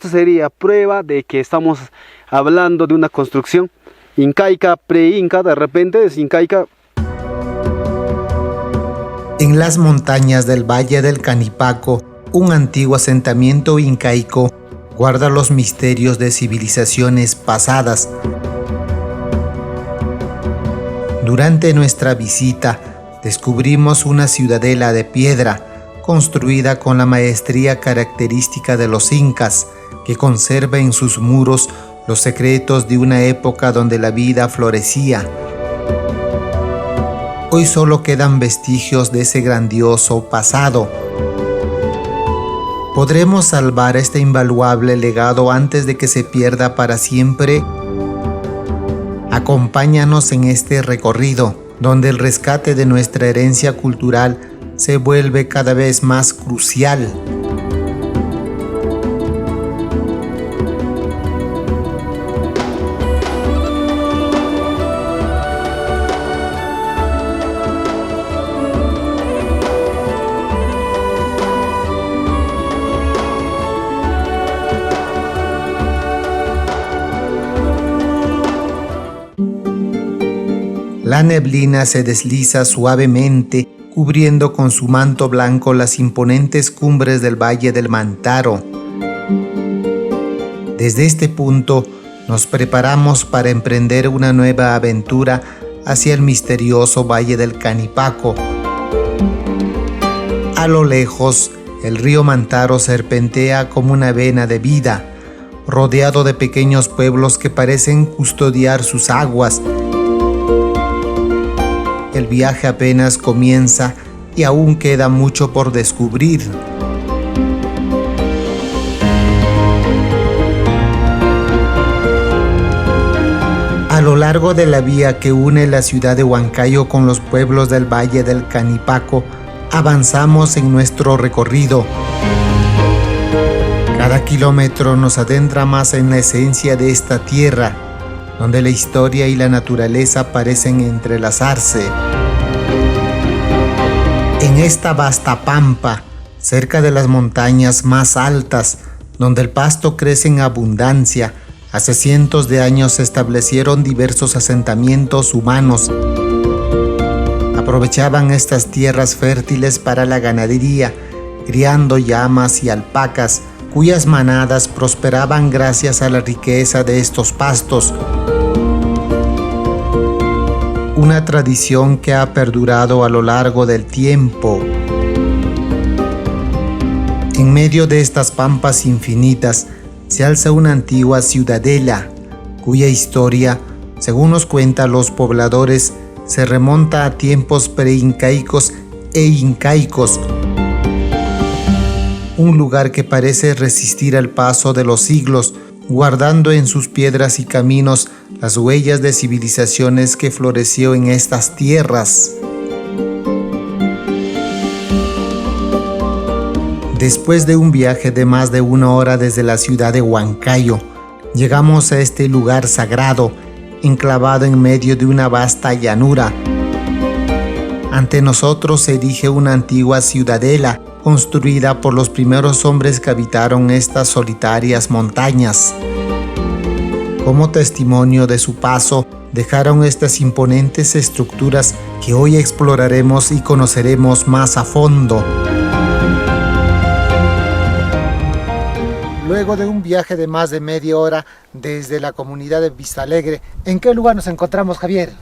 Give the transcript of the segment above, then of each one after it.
esto sería prueba de que estamos hablando de una construcción incaica, pre-inca, de repente es incaica. En las montañas del Valle del Canipaco, un antiguo asentamiento incaico guarda los misterios de civilizaciones pasadas. Durante nuestra visita, descubrimos una ciudadela de piedra, construida con la maestría característica de los incas, que conserva en sus muros los secretos de una época donde la vida florecía. Hoy solo quedan vestigios de ese grandioso pasado. ¿Podremos salvar este invaluable legado antes de que se pierda para siempre? Acompáñanos en este recorrido, donde el rescate de nuestra herencia cultural se vuelve cada vez más crucial. La neblina se desliza suavemente, cubriendo con su manto blanco las imponentes cumbres del Valle del Mantaro. Desde este punto, nos preparamos para emprender una nueva aventura hacia el misterioso Valle del Canipaco. A lo lejos, el río Mantaro serpentea como una vena de vida, rodeado de pequeños pueblos que parecen custodiar sus aguas. El viaje apenas comienza y aún queda mucho por descubrir. A lo largo de la vía que une la ciudad de Huancayo con los pueblos del Valle del Canipaco, avanzamos en nuestro recorrido. Cada kilómetro nos adentra más en la esencia de esta tierra, donde la historia y la naturaleza parecen entrelazarse. En esta vasta pampa, cerca de las montañas más altas, donde el pasto crece en abundancia, hace cientos de años se establecieron diversos asentamientos humanos. Aprovechaban estas tierras fértiles para la ganadería, criando llamas y alpacas, cuyas manadas prosperaban gracias a la riqueza de estos pastos. Una tradición que ha perdurado a lo largo del tiempo. En medio de estas pampas infinitas se alza una antigua ciudadela, cuya historia, según nos cuentan los pobladores, se remonta a tiempos preincaicos e incaicos. Un lugar que parece resistir al paso de los siglos, guardando en sus piedras y caminos las huellas de civilizaciones que floreció en estas tierras. Después de un viaje de más de 1 hora desde la ciudad de Huancayo, llegamos a este lugar sagrado, enclavado en medio de una vasta llanura. Ante nosotros se erige una antigua ciudadela, construida por los primeros hombres que habitaron estas solitarias montañas. Como testimonio de su paso, dejaron estas imponentes estructuras que hoy exploraremos y conoceremos más a fondo. Luego de un viaje de más de media hora desde la comunidad de Vistalegre, ¿en qué lugar nos encontramos, Javier?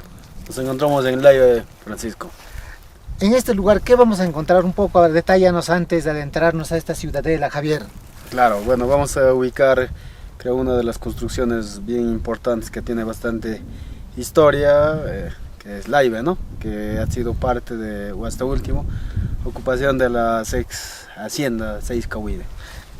Nos encontramos en Laive, Francisco. En este lugar, ¿qué vamos a encontrar un poco? A ver, detállanos antes de adentrarnos a esta ciudadela, Javier. Claro, bueno, vamos a ubicar, creo, una de las construcciones bien importantes que tiene bastante historia, que es Laive, ¿no? Que ha sido parte de, o hasta último, ocupación de la ex hacienda Seiscahuide.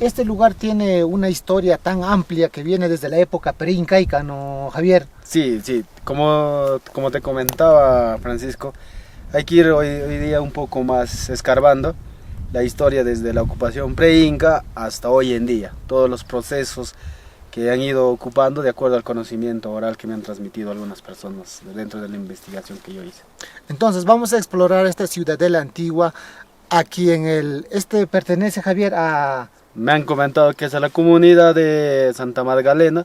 Este lugar tiene una historia tan amplia que viene desde la época preincaica, ¿no, Javier? Sí, como te comentaba, Francisco, hay que ir hoy día un poco más escarbando la historia desde la ocupación pre-inca hasta hoy en día, todos los procesos que han ido ocupando de acuerdo al conocimiento oral que me han transmitido algunas personas dentro de la investigación que yo hice. Entonces vamos a explorar esta ciudadela antigua aquí en este pertenece, Javier, a Me han comentado que es a la comunidad de Santa Magdalena,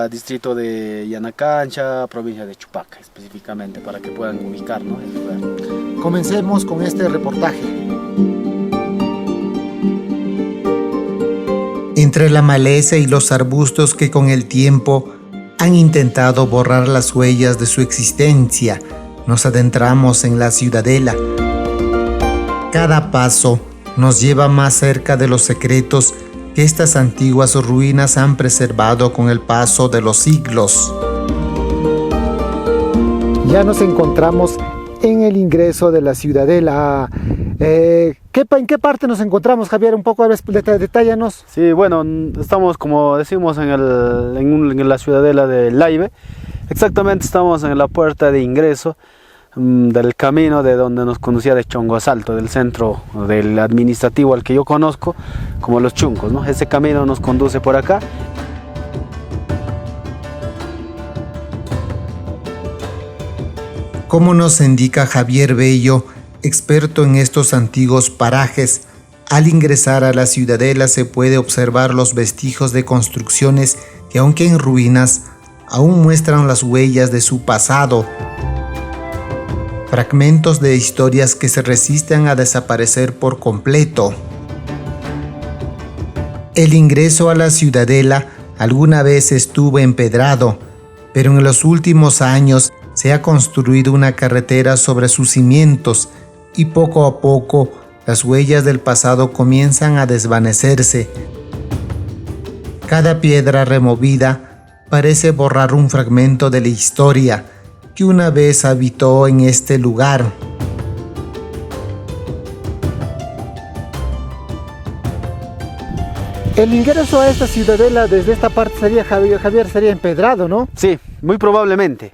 distrito de Yanacancha, provincia de Chupaca, específicamente, para que puedan ubicar, ¿no?, el lugar. Comencemos con este reportaje. Entre la maleza y los arbustos que con el tiempo han intentado borrar las huellas de su existencia, nos adentramos en la ciudadela. Cada paso nos lleva más cerca de los secretos que estas antiguas ruinas han preservado con el paso de los siglos. Ya nos encontramos en el ingreso de la ciudadela. ¿En qué parte nos encontramos, Javier? Un poco, detállanos. Sí, bueno, estamos, como decimos, en la ciudadela de Laibe. Exactamente, estamos en la puerta de ingreso del camino de donde nos conducía de Chongosalto, del centro del administrativo al que yo conozco como Los Chuncos, ¿no? Ese camino nos conduce por acá. Como nos indica Javier Bello, experto en estos antiguos parajes, al ingresar a la ciudadela se puede observar los vestigios de construcciones que, aunque en ruinas, aún muestran las huellas de su pasado. Fragmentos de historias que se resisten a desaparecer por completo. El ingreso a la ciudadela alguna vez estuvo empedrado, pero en los últimos años se ha construido una carretera sobre sus cimientos y poco a poco las huellas del pasado comienzan a desvanecerse. Cada piedra removida parece borrar un fragmento de la historia que una vez habitó en este lugar. El ingreso a esta ciudadela desde esta parte sería, Javier, sería empedrado, ¿no? Sí, muy probablemente.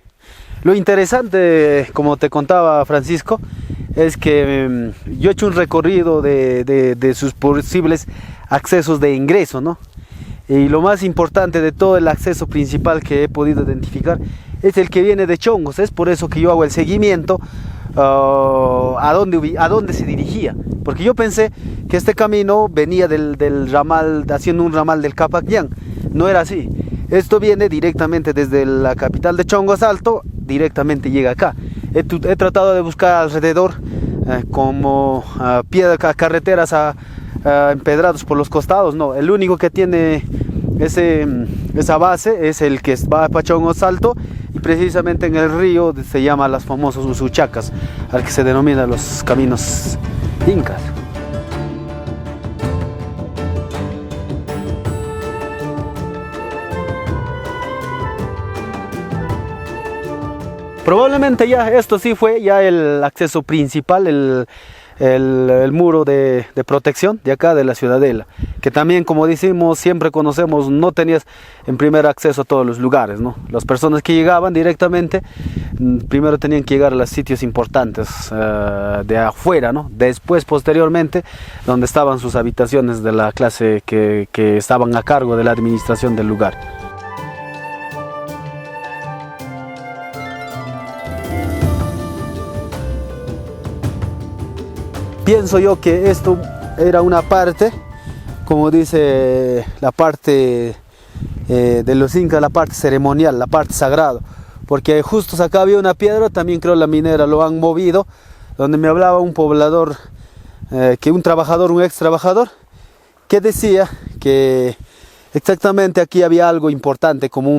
Lo interesante, como te contaba Francisco, es que yo he hecho un recorrido de sus posibles accesos de ingreso, ¿no? Y lo más importante de todo, el acceso principal que he podido identificar es el que viene de Chongos. Es por eso que yo hago el seguimiento a dónde se dirigía, porque yo pensé que este camino venía del ramal, haciendo un ramal del Capacñán. No era así. Esto viene directamente desde la capital de Chongosalto, directamente llega acá. He tratado de buscar alrededor como carreteras empedrados por los costados. No, el único que tiene esa base es el que va para Chongosalto, y precisamente en el río se llama las famosas Usuchacas, al que se denomina los caminos incas. Probablemente ya esto sí fue ya el acceso principal, el muro de protección de acá de la ciudadela, que también, como decimos, siempre conocemos, no tenías en primer acceso a todos los lugares, ¿no? Las personas que llegaban directamente, primero tenían que llegar a los sitios importantes de afuera, ¿no? Después, posteriormente, donde estaban sus habitaciones de la clase que estaban a cargo de la administración del lugar. Pienso yo que esto era una parte, como dice la parte de los incas, la parte ceremonial, la parte sagrada, porque justo acá había una piedra, también creo la minera lo han movido, donde me hablaba un poblador, un ex trabajador, que decía que exactamente aquí había algo importante, como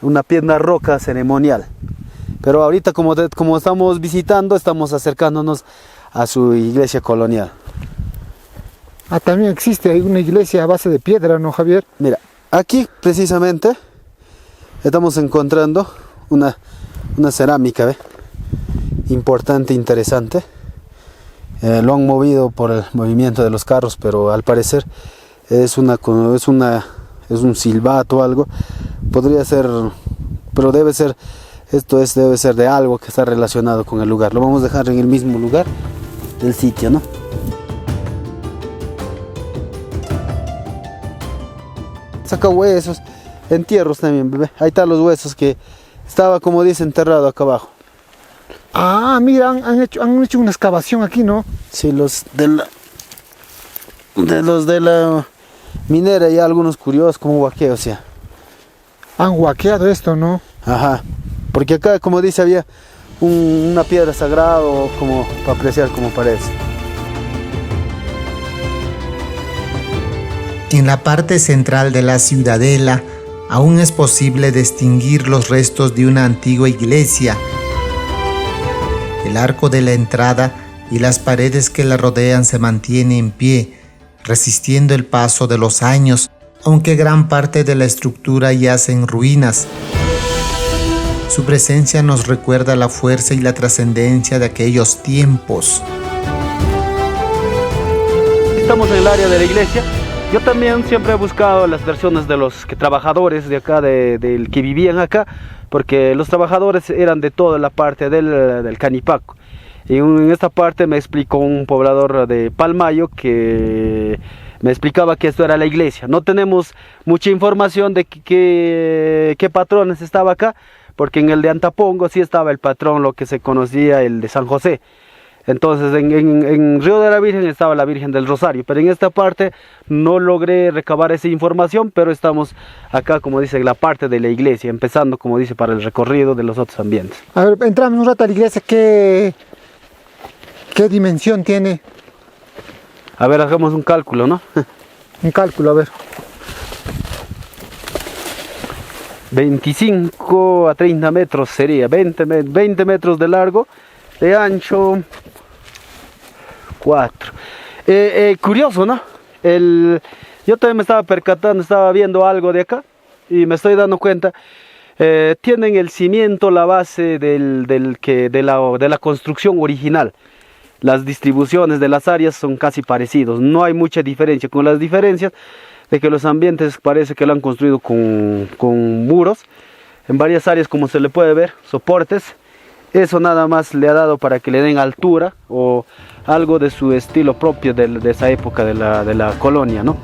una piedra roca ceremonial. Pero ahorita, como estamos visitando, estamos acercándonos a su iglesia colonial. También existe una iglesia a base de piedra, ¿no, Javier? Mira, aquí precisamente estamos encontrando una cerámica, ¿ve? Importante, interesante. Lo han movido por el movimiento de los carros, pero al parecer es un silbato o algo. Podría ser, pero debe ser de algo que está relacionado con el lugar. Lo vamos a dejar en el mismo lugar del sitio, ¿no? Saca huesos, entierros también, bebé. Ahí están los huesos que estaba, como dice, enterrado acá abajo. Mira, han hecho una excavación aquí, ¿no? Sí, De los de la minera y algunos curiosos como huaqueo, o sea. Han huaqueado esto, ¿no? Ajá, porque acá, como dice, había una piedra sagrada, como para apreciar como parece. En la parte central de la ciudadela aún es posible distinguir los restos de una antigua iglesia. El arco de la entrada y las paredes que la rodean se mantienen en pie, resistiendo el paso de los años, aunque gran parte de la estructura yace en ruinas. Su presencia nos recuerda la fuerza y la trascendencia de aquellos tiempos. Estamos en el área de la iglesia. Yo también siempre he buscado las versiones de los trabajadores de acá, del que vivían acá, porque los trabajadores eran de toda la parte del Canipaco. Y en esta parte me explicó un poblador de Palmayo que me explicaba que esto era la iglesia. No tenemos mucha información de qué patrones estaba acá, porque en el de Antapongo sí estaba el patrón, lo que se conocía, el de San José. Entonces en Río de la Virgen estaba la Virgen del Rosario, pero en esta parte no logré recabar esa información, pero estamos acá, como dice, la parte de la iglesia, empezando, como dice, para el recorrido de los otros ambientes. A ver, entramos un rato a la iglesia, ¿qué dimensión tiene? A ver, hagamos un cálculo, ¿no? Un cálculo, a ver. 25 a 30 metros sería, 20 metros de largo, de ancho 4. Curioso, ¿no? Yo también me estaba percatando, estaba viendo algo de acá y me estoy dando cuenta. Tienen el cimiento, la base de la construcción original. Las distribuciones de las áreas son casi parecidos, no hay mucha diferencia, con las diferencias de que los ambientes parece que lo han construido con muros, en varias áreas, como se le puede ver, soportes. Eso nada más le ha dado para que le den altura o algo de su estilo propio de esa época de la colonia, ¿no?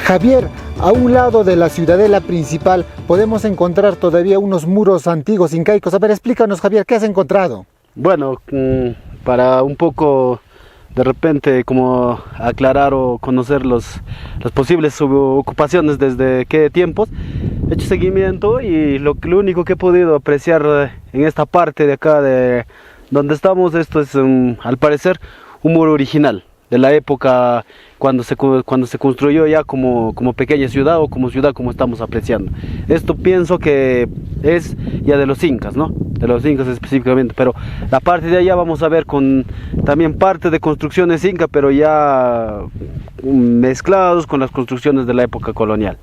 Javier, a un lado de la ciudadela principal podemos encontrar todavía unos muros antiguos incaicos. A ver, explícanos, Javier, ¿qué has encontrado? Bueno, para un poco de repente como aclarar o conocer las posibles ocupaciones desde qué tiempos, he hecho seguimiento y lo único que he podido apreciar en esta parte de acá de donde estamos, esto es al parecer un muro original de la época cuando se construyó ya como pequeña ciudad o como ciudad como estamos apreciando. Esto pienso que es ya de los incas, ¿no? De los incas específicamente, pero la parte de allá vamos a ver con también parte de construcciones inca, pero ya mezclados con las construcciones de la época colonial.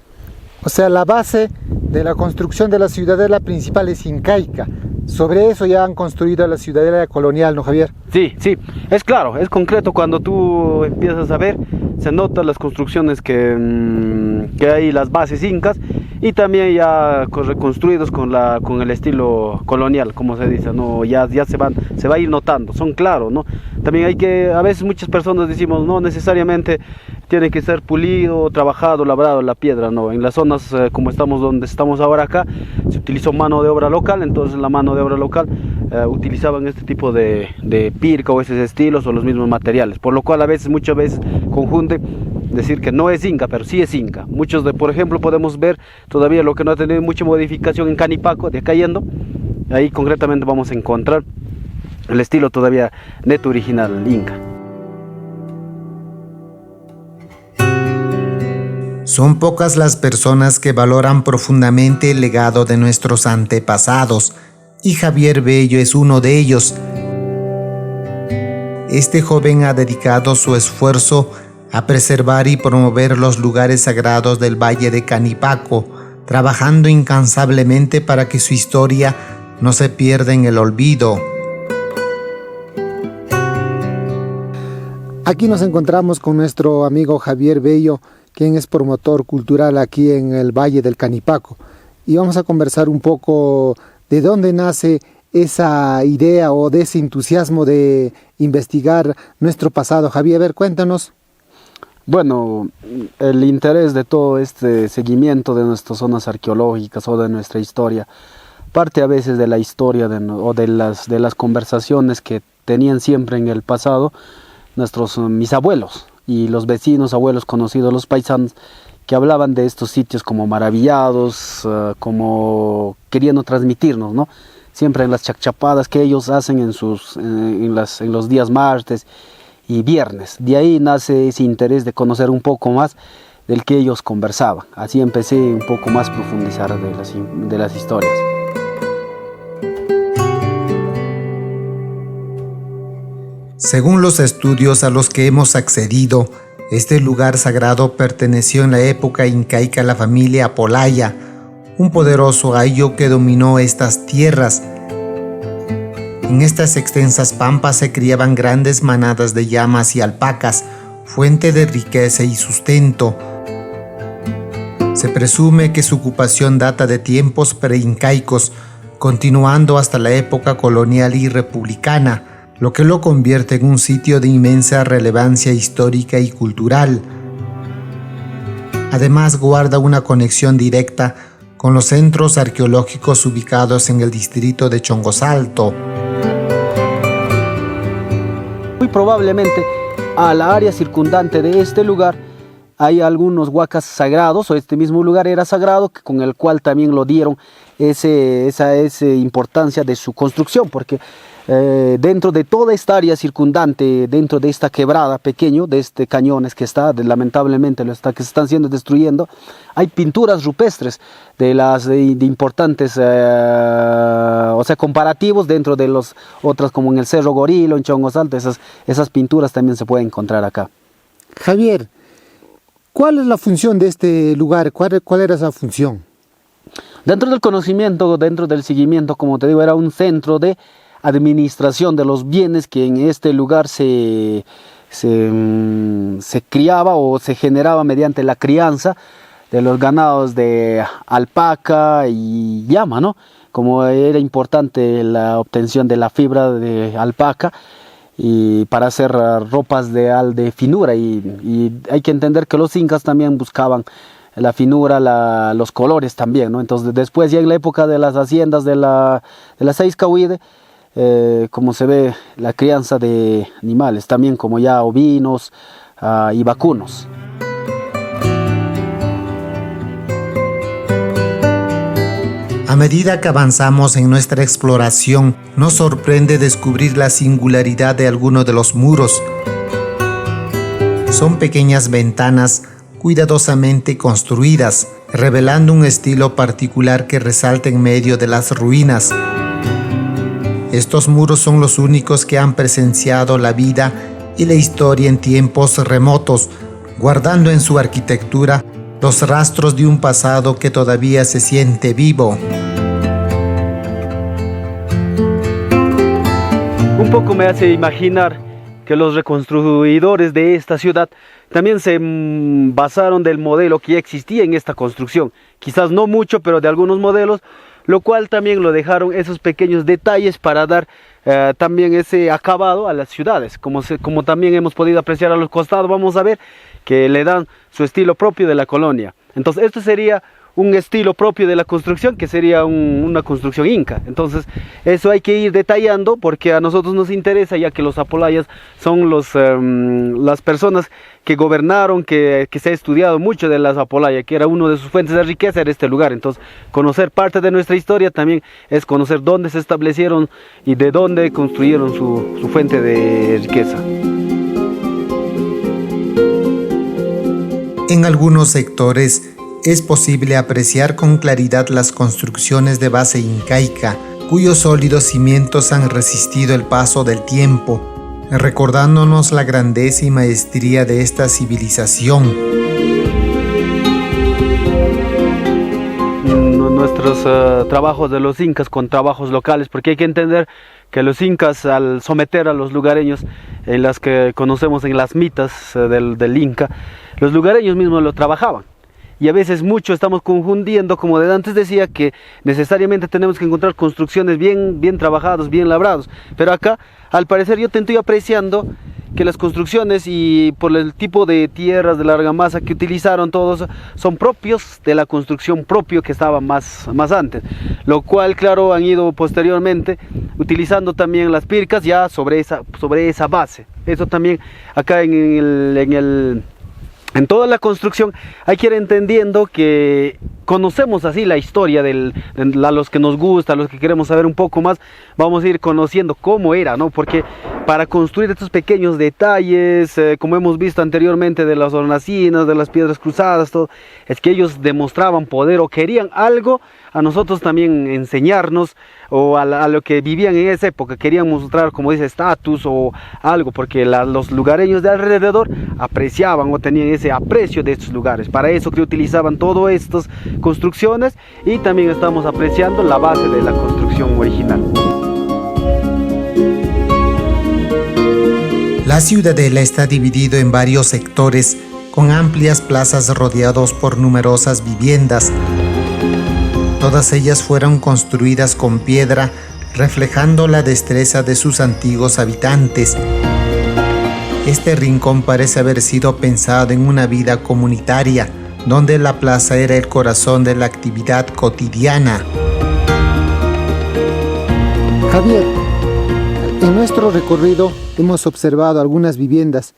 O sea, la base de la construcción de la ciudadela principal es incaica. Sobre eso ya han construido la ciudadela colonial, ¿no, Javier? Sí, sí, es claro, es concreto. Cuando tú empiezas a ver, se notan las construcciones que hay, las bases incas, y también ya reconstruidos con el estilo colonial, como se dice, ¿no? Ya se va a ir notando, son claros, ¿no? También a veces muchas personas decimos, no necesariamente tiene que ser pulido, trabajado, labrado la piedra, no. En las zonas donde estamos ahora acá, se utilizó mano de obra local, entonces la mano de obra local utilizaban este tipo de pirca o esos estilos o los mismos materiales, por lo cual muchas veces confunde decir que no es inca, pero sí es inca. Por ejemplo, podemos ver todavía lo que no ha tenido mucha modificación en Canipaco, de acá yendo, ahí concretamente vamos a encontrar el estilo todavía neto original inca. Son pocas las personas que valoran profundamente el legado de nuestros antepasados, y Javier Bello es uno de ellos. Este joven ha dedicado su esfuerzo a preservar y promover los lugares sagrados del Valle de Canipaco, trabajando incansablemente para que su historia no se pierda en el olvido. Aquí nos encontramos con nuestro amigo Javier Bello, quien es promotor cultural aquí en el Valle del Canipaco, y vamos a conversar un poco de dónde nace esa idea o de ese entusiasmo de investigar nuestro pasado. Javier, a ver, cuéntanos. Bueno, el interés de todo este seguimiento de nuestras zonas arqueológicas o de nuestra historia parte a veces de la historia o de las conversaciones que tenían siempre en el pasado mis abuelos y los vecinos, abuelos conocidos, los paisanos, que hablaban de estos sitios como maravillados, como queriendo transmitirnos, ¿no? Siempre en las chacchapadas que ellos hacen en los días martes y viernes. De ahí nace ese interés de conocer un poco más del que ellos conversaban. Así empecé un poco más a profundizar de las historias. Según los estudios a los que hemos accedido, este lugar sagrado perteneció en la época incaica a la familia Apolaya, un poderoso ayo que dominó estas tierras. En estas extensas pampas se criaban grandes manadas de llamas y alpacas, fuente de riqueza y sustento. Se presume que su ocupación data de tiempos preincaicos, continuando hasta la época colonial y republicana, lo que lo convierte en un sitio de inmensa relevancia histórica y cultural. Además, guarda una conexión directa con los centros arqueológicos ubicados en el distrito de Chongosalto. Muy probablemente a la área circundante de este lugar hay algunos huacas sagrados, o este mismo lugar era sagrado, con el cual también lo dieron esa importancia de su construcción, porque dentro de toda esta área circundante, dentro de esta quebrada pequeño, de este cañones que está, lamentablemente que se están siendo destruyendo, hay pinturas rupestres de importantes, o sea, comparativos dentro de los otras, como en el Cerro Gorilo, en Chongosalto, esas pinturas también se pueden encontrar acá. Javier, ¿cuál es la función de este lugar? ¿Cuál era esa función? Dentro del conocimiento, dentro del seguimiento, como te digo, era un centro de administración de los bienes que en este lugar se criaba o se generaba mediante la crianza de los ganados de alpaca y llama, ¿no? Como era importante la obtención de la fibra de alpaca y para hacer ropas de finura, y hay que entender que los incas también buscaban la finura, los colores también, ¿no? Entonces después ya en la época de las haciendas de la Seiscahuide, como se ve la crianza de animales, también como ya ovinos y vacunos. A medida que avanzamos en nuestra exploración, nos sorprende descubrir la singularidad de algunos de los muros. Son pequeñas ventanas cuidadosamente construidas, revelando un estilo particular que resalta en medio de las ruinas. Estos muros son los únicos que han presenciado la vida y la historia en tiempos remotos, guardando en su arquitectura los rastros de un pasado que todavía se siente vivo. Un poco me hace imaginar que los reconstruidores de esta ciudad también se basaron del modelo que ya existía en esta construcción. Quizás no mucho, pero de algunos modelos, lo cual también lo dejaron esos pequeños detalles para dar también ese acabado a las ciudades. Como también hemos podido apreciar a los costados, vamos a ver que le dan su estilo propio de la colonia. Entonces esto sería un estilo propio de la construcción, que sería una construcción inca. Entonces eso hay que ir detallando porque a nosotros nos interesa, ya que los apolayas son las personas que gobernaron, que se ha estudiado mucho de las apolayas, que era una de sus fuentes de riqueza, era este lugar. Entonces conocer parte de nuestra historia también es conocer dónde se establecieron y de dónde construyeron su fuente de riqueza. En algunos sectores es posible apreciar con claridad las construcciones de base incaica, cuyos sólidos cimientos han resistido el paso del tiempo, recordándonos la grandeza y maestría de esta civilización. Nuestros trabajos de los incas con trabajos locales, porque hay que entender que los incas, al someter a los lugareños, en las que conocemos en las mitas del Inca, los lugareños mismos lo trabajaban. Y a veces mucho estamos confundiendo, como de antes decía, que necesariamente tenemos que encontrar construcciones bien trabajadas, bien labradas. Pero acá, al parecer, yo te estoy apreciando que las construcciones y por el tipo de tierras de la argamasa que utilizaron todos son propios de la construcción propio que estaba más antes, lo cual claro han ido posteriormente utilizando también las pircas ya sobre esa base. Eso también acá en toda la construcción hay que ir entendiendo que conocemos así la historia a los que nos gusta, a los que queremos saber un poco más, vamos a ir conociendo cómo era, ¿no? Porque para construir estos pequeños detalles, como hemos visto anteriormente de las hornacinas, de las piedras cruzadas, todo, es que ellos demostraban poder o querían algo a nosotros también enseñarnos, o a lo que vivían en esa época, querían mostrar, como dice, estatus o algo, porque los lugareños de alrededor apreciaban o tenían ese aprecio de estos lugares. Para eso que utilizaban todas estas construcciones, y también estamos apreciando la base de la construcción original. La ciudadela está dividido en varios sectores, con amplias plazas rodeados por numerosas viviendas. Todas ellas fueron construidas con piedra, reflejando la destreza de sus antiguos habitantes. Este rincón parece haber sido pensado en una vida comunitaria, donde la plaza era el corazón de la actividad cotidiana. Javier, en nuestro recorrido hemos observado algunas viviendas.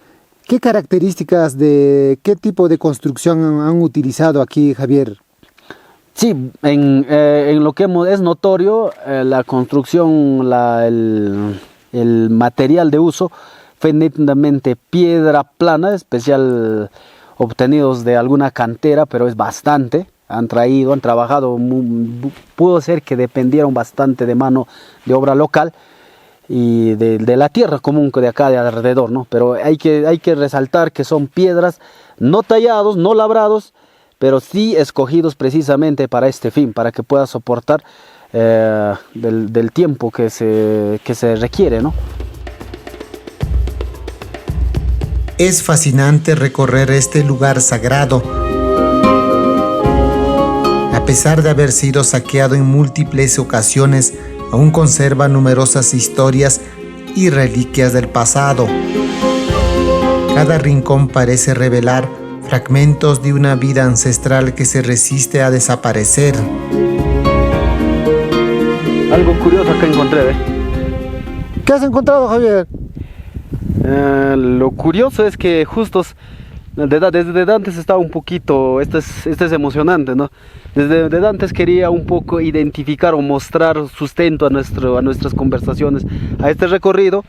¿Qué características de qué tipo de construcción han utilizado aquí, Javier? Sí, en lo que es notorio, la construcción, el material de uso fue netamente piedra plana, especial obtenidos de alguna cantera, pero es bastante. Han trabajado, pudo ser que dependieron bastante de mano de obra local y de la tierra común de acá de alrededor, ¿no? Pero hay que resaltar que son piedras no tallados, no labrados, pero sí escogidos precisamente para este fin, para que pueda soportar del tiempo que se requiere, ¿no? Es fascinante recorrer este lugar sagrado. A pesar de haber sido saqueado en múltiples ocasiones, aún conserva numerosas historias y reliquias del pasado. Cada rincón parece revelar fragmentos de una vida ancestral que se resiste a desaparecer. Algo curioso acá encontré, ¿eh? ¿Qué has encontrado, Javier? Lo curioso es que justo desde antes estaba un poquito, esto es emocionante, ¿no? Desde antes quería un poco identificar o mostrar sustento a nuestras conversaciones, a este recorrido.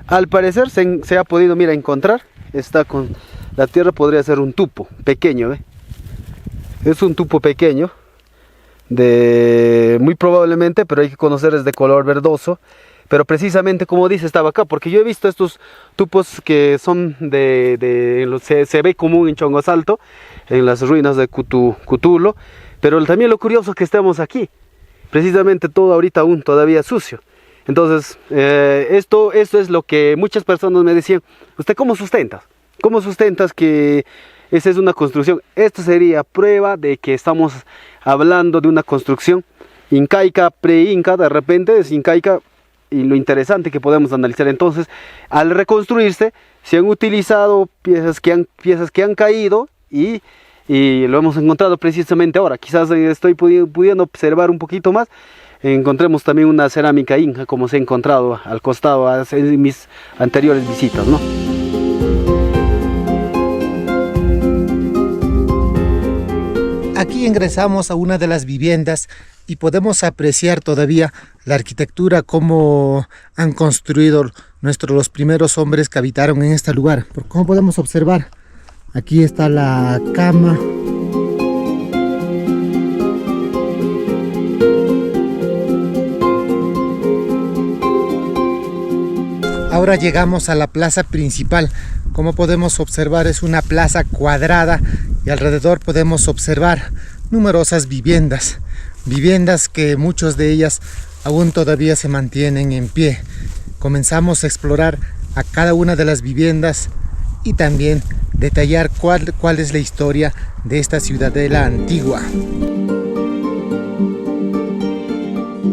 Al parecer se ha podido, mira, encontrar, está con la tierra, podría ser un tupo pequeño, ¿eh? Es un tupo pequeño, muy probablemente, pero hay que conocer, es de color verdoso. Pero precisamente como dice, estaba acá, porque yo he visto estos tupos que son se ve común en Chongosalto, en las ruinas de Cutulo, pero también lo curioso es que estemos aquí, precisamente todo ahorita aún todavía sucio. Entonces, esto es lo que muchas personas me decían, ¿usted cómo sustentas? ¿Cómo sustentas que esa es una construcción? Esto sería prueba de que estamos hablando de una construcción incaica, pre-inca, de repente es incaica. Y lo interesante que podemos analizar entonces, al reconstruirse, se han utilizado piezas que han caído y lo hemos encontrado precisamente ahora. Quizás estoy pudiendo observar un poquito más, encontremos también una cerámica inca como se ha encontrado al costado en mis anteriores visitas, ¿no? Aquí ingresamos a una de las viviendas y podemos apreciar todavía la arquitectura, cómo han construido los primeros hombres que habitaron en este lugar. Como podemos observar, aquí está la cama. Ahora llegamos a la plaza principal. Como podemos observar, es una plaza cuadrada y alrededor podemos observar numerosas viviendas que muchas de ellas aún todavía se mantienen en pie. Comenzamos a explorar a cada una de las viviendas y también detallar cuál es la historia de esta ciudadela antigua.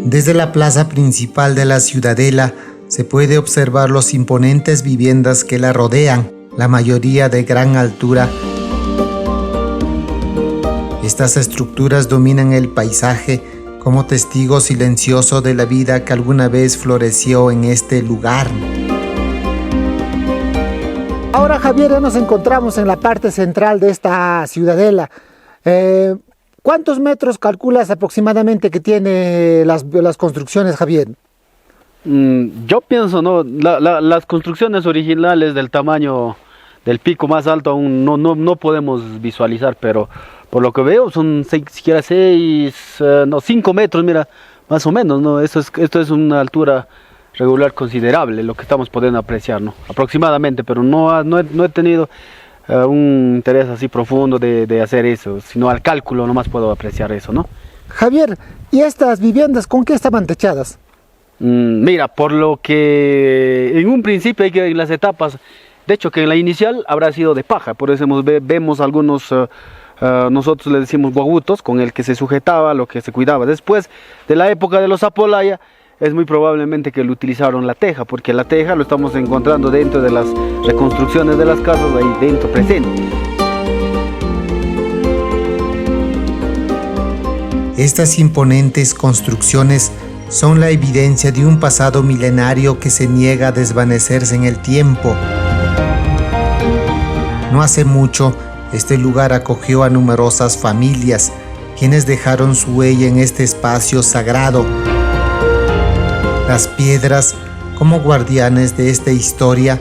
Desde la plaza principal de la ciudadela se puede observar los imponentes viviendas que la rodean, la mayoría de gran altura. Estas estructuras dominan el paisaje como testigo silencioso de la vida que alguna vez floreció en este lugar. Ahora, Javier, ya nos encontramos en la parte central de esta ciudadela. ¿Cuántos metros calculas aproximadamente que tiene las construcciones, Javier? Yo pienso, ¿no? Las construcciones originales del tamaño del pico más alto aún no podemos visualizar, pero por lo que veo son siquiera 5 metros, mira, más o menos, ¿no? Esto es una altura regular considerable, lo que estamos pudiendo apreciar, ¿no? Aproximadamente, pero no he tenido un interés así profundo de hacer eso, sino al cálculo nomás puedo apreciar eso, ¿no? Javier, ¿y estas viviendas con qué estaban techadas? Mira, por lo que en un principio hay que en las etapas, de hecho que en la inicial habrá sido de paja, por eso vemos algunos, nosotros le decimos guagutos, con el que se sujetaba, lo que se cuidaba. Después de la época de los Zapolaya, es muy probablemente que lo utilizaron la teja, porque la teja lo estamos encontrando dentro de las reconstrucciones de las casas, ahí dentro presente. Estas imponentes construcciones son la evidencia de un pasado milenario que se niega a desvanecerse en el tiempo. No hace mucho, este lugar acogió a numerosas familias, quienes dejaron su huella en este espacio sagrado. Las piedras, como guardianes de esta historia,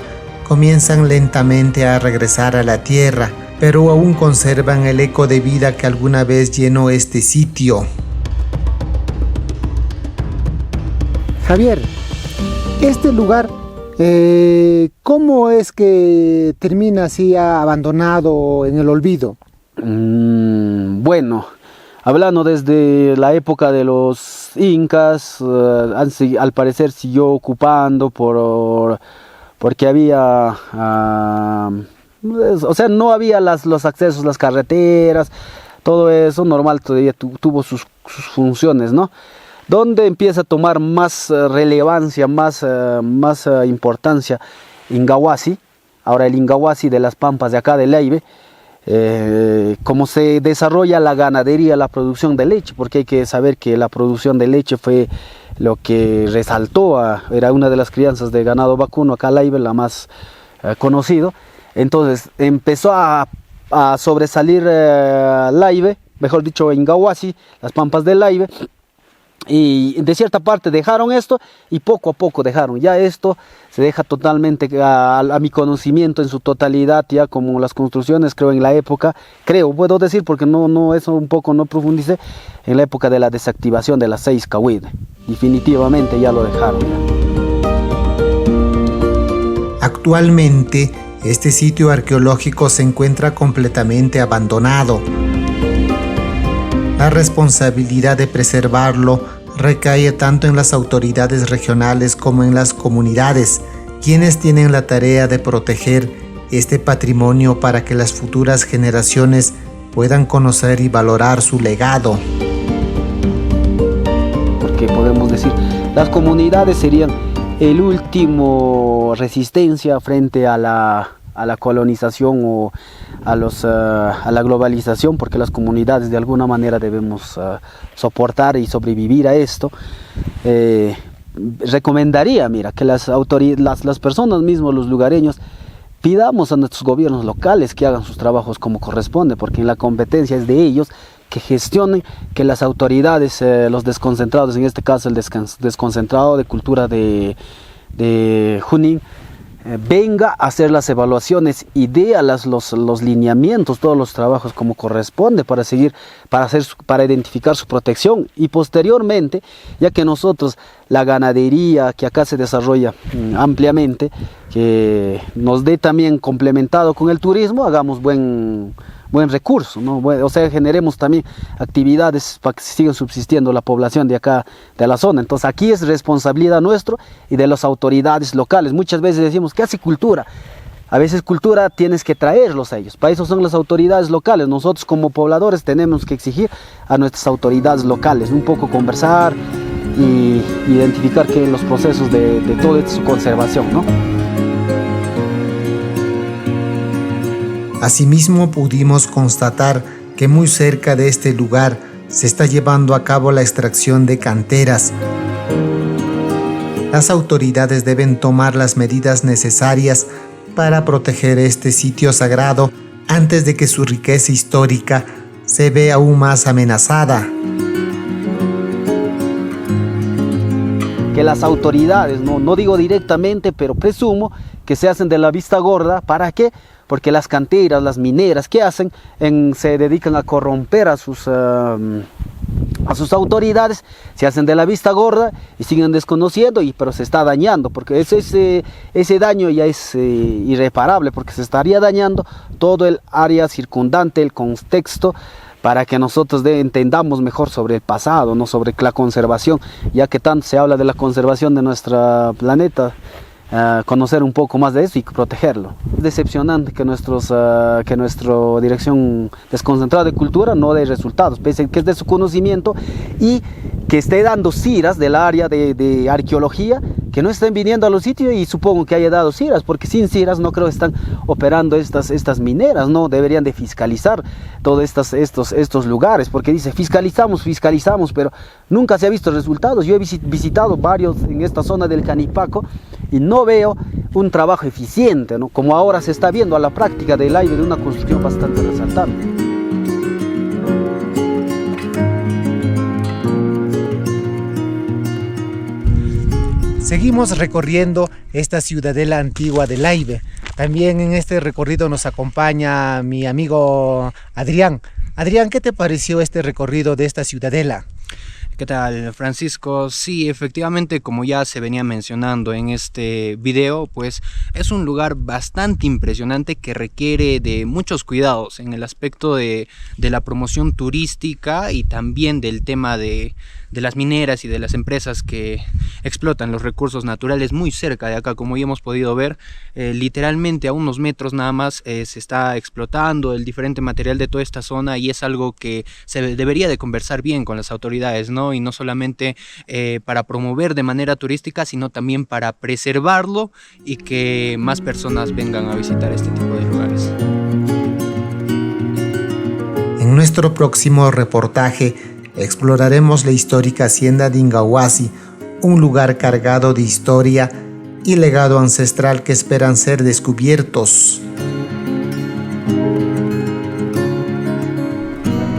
comienzan lentamente a regresar a la tierra, pero aún conservan el eco de vida que alguna vez llenó este sitio. Javier, este lugar, ¿cómo es que termina así abandonado en el olvido? Bueno, hablando desde la época de los incas, al parecer siguió ocupando porque había, o sea, no había los accesos, las carreteras, todo eso normal todavía tuvo sus funciones, ¿no? Donde empieza a tomar más relevancia, más importancia Ingahuasi, ahora el Ingahuasi de las pampas de acá de Leyve, cómo se desarrolla la ganadería, la producción de leche, porque hay que saber que la producción de leche fue lo que resaltó, era una de las crianzas de ganado vacuno acá Leyve, la más conocido. Entonces empezó a sobresalir Leyve, mejor dicho Ingahuasi, las pampas de Leyve. Y de cierta parte dejaron esto y poco a poco dejaron. Ya esto se deja totalmente a mi conocimiento en su totalidad, ya como las construcciones, creo en la época, puedo decir porque eso un poco no profundicé, en la época de la desactivación de las 6 Cahuid. Definitivamente ya lo dejaron. Actualmente, este sitio arqueológico se encuentra completamente abandonado. La responsabilidad de preservarlo recae tanto en las autoridades regionales como en las comunidades, quienes tienen la tarea de proteger este patrimonio para que las futuras generaciones puedan conocer y valorar su legado. Porque podemos decir, las comunidades serían el último resistencia frente a la colonización o a la globalización, porque las comunidades de alguna manera debemos soportar y sobrevivir a esto. Recomendaría, mira, que las personas mismos, los lugareños, pidamos a nuestros gobiernos locales que hagan sus trabajos como corresponde, porque en la competencia es de ellos, que gestionen, que las autoridades, los desconcentrados, en este caso el desconcentrado de cultura de Junín, venga a hacer las evaluaciones y dé los lineamientos, todos los trabajos como corresponde para identificar su protección, y posteriormente, ya que nosotros la ganadería que acá se desarrolla ampliamente, que nos dé también complementado con el turismo, hagamos buen recurso, ¿no? O sea, generemos también actividades para que siga subsistiendo la población de acá, de la zona. Entonces aquí es responsabilidad nuestra y de las autoridades locales. Muchas veces decimos, ¿qué hace cultura? A veces cultura tienes que traerlos a ellos, para eso son las autoridades locales. Nosotros como pobladores tenemos que exigir a nuestras autoridades locales, un poco conversar, y identificar que los procesos de toda su conservación, ¿no? Asimismo, pudimos constatar que muy cerca de este lugar se está llevando a cabo la extracción de canteras. Las autoridades deben tomar las medidas necesarias para proteger este sitio sagrado antes de que su riqueza histórica se vea aún más amenazada. Que las autoridades, no digo directamente, pero presumo que se hacen de la vista gorda. ¿Para qué? Porque las canteras, las mineras, ¿qué hacen? Se dedican a corromper a sus autoridades, se hacen de la vista gorda y siguen desconociendo, pero se está dañando, porque ese daño ya es irreparable, porque se estaría dañando todo el área circundante, el contexto, para que nosotros entendamos mejor sobre el pasado, no sobre la conservación, ya que tanto se habla de la conservación de nuestro planeta. Conocer un poco más de eso y protegerlo. Es decepcionante que nuestra Dirección Desconcentrada de Cultura no dé resultados, pese a que es de su conocimiento, y que esté dando ciras del área de arqueología, que no estén viniendo a los sitios, y supongo que haya dado ciras, porque sin ciras no creo que están operando estas mineras, ¿no? Deberían de fiscalizar todos estos lugares, porque dice fiscalizamos, pero nunca se ha visto resultados. Yo he visitado varios en esta zona del Canipaco y no veo un trabajo eficiente, ¿no? Como ahora se está viendo a la práctica del aire de una construcción bastante resaltable. Seguimos recorriendo esta ciudadela antigua de Laibe. También en este recorrido nos acompaña mi amigo Adrián. Adrián, ¿qué te pareció este recorrido de esta ciudadela? ¿Qué tal, Francisco? Sí, efectivamente, como ya se venía mencionando en este video, pues es un lugar bastante impresionante que requiere de muchos cuidados en el aspecto de la promoción turística y también del tema de las mineras y de las empresas que explotan los recursos naturales muy cerca de acá. Como ya hemos podido ver, literalmente a unos metros nada más se está explotando el diferente material de toda esta zona, y es algo que se debería de conversar bien con las autoridades, ¿no? Y no solamente para promover de manera turística, sino también para preservarlo y que más personas vengan a visitar este tipo de lugares. En nuestro próximo reportaje exploraremos la histórica hacienda de Ingahuasi, un lugar cargado de historia y legado ancestral que esperan ser descubiertos.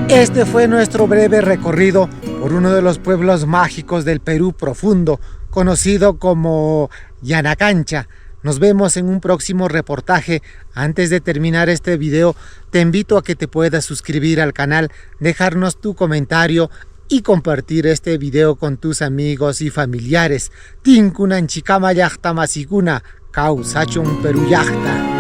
Este fue nuestro breve recorrido por uno de los pueblos mágicos del Perú profundo, conocido como Yanacancha. Nos vemos en un próximo reportaje. Antes de terminar este video, te invito a que te puedas suscribir al canal, dejarnos tu comentario y compartir este video con tus amigos y familiares. Tinkunan chikama yachta masiguna, kausachon Perú yachta.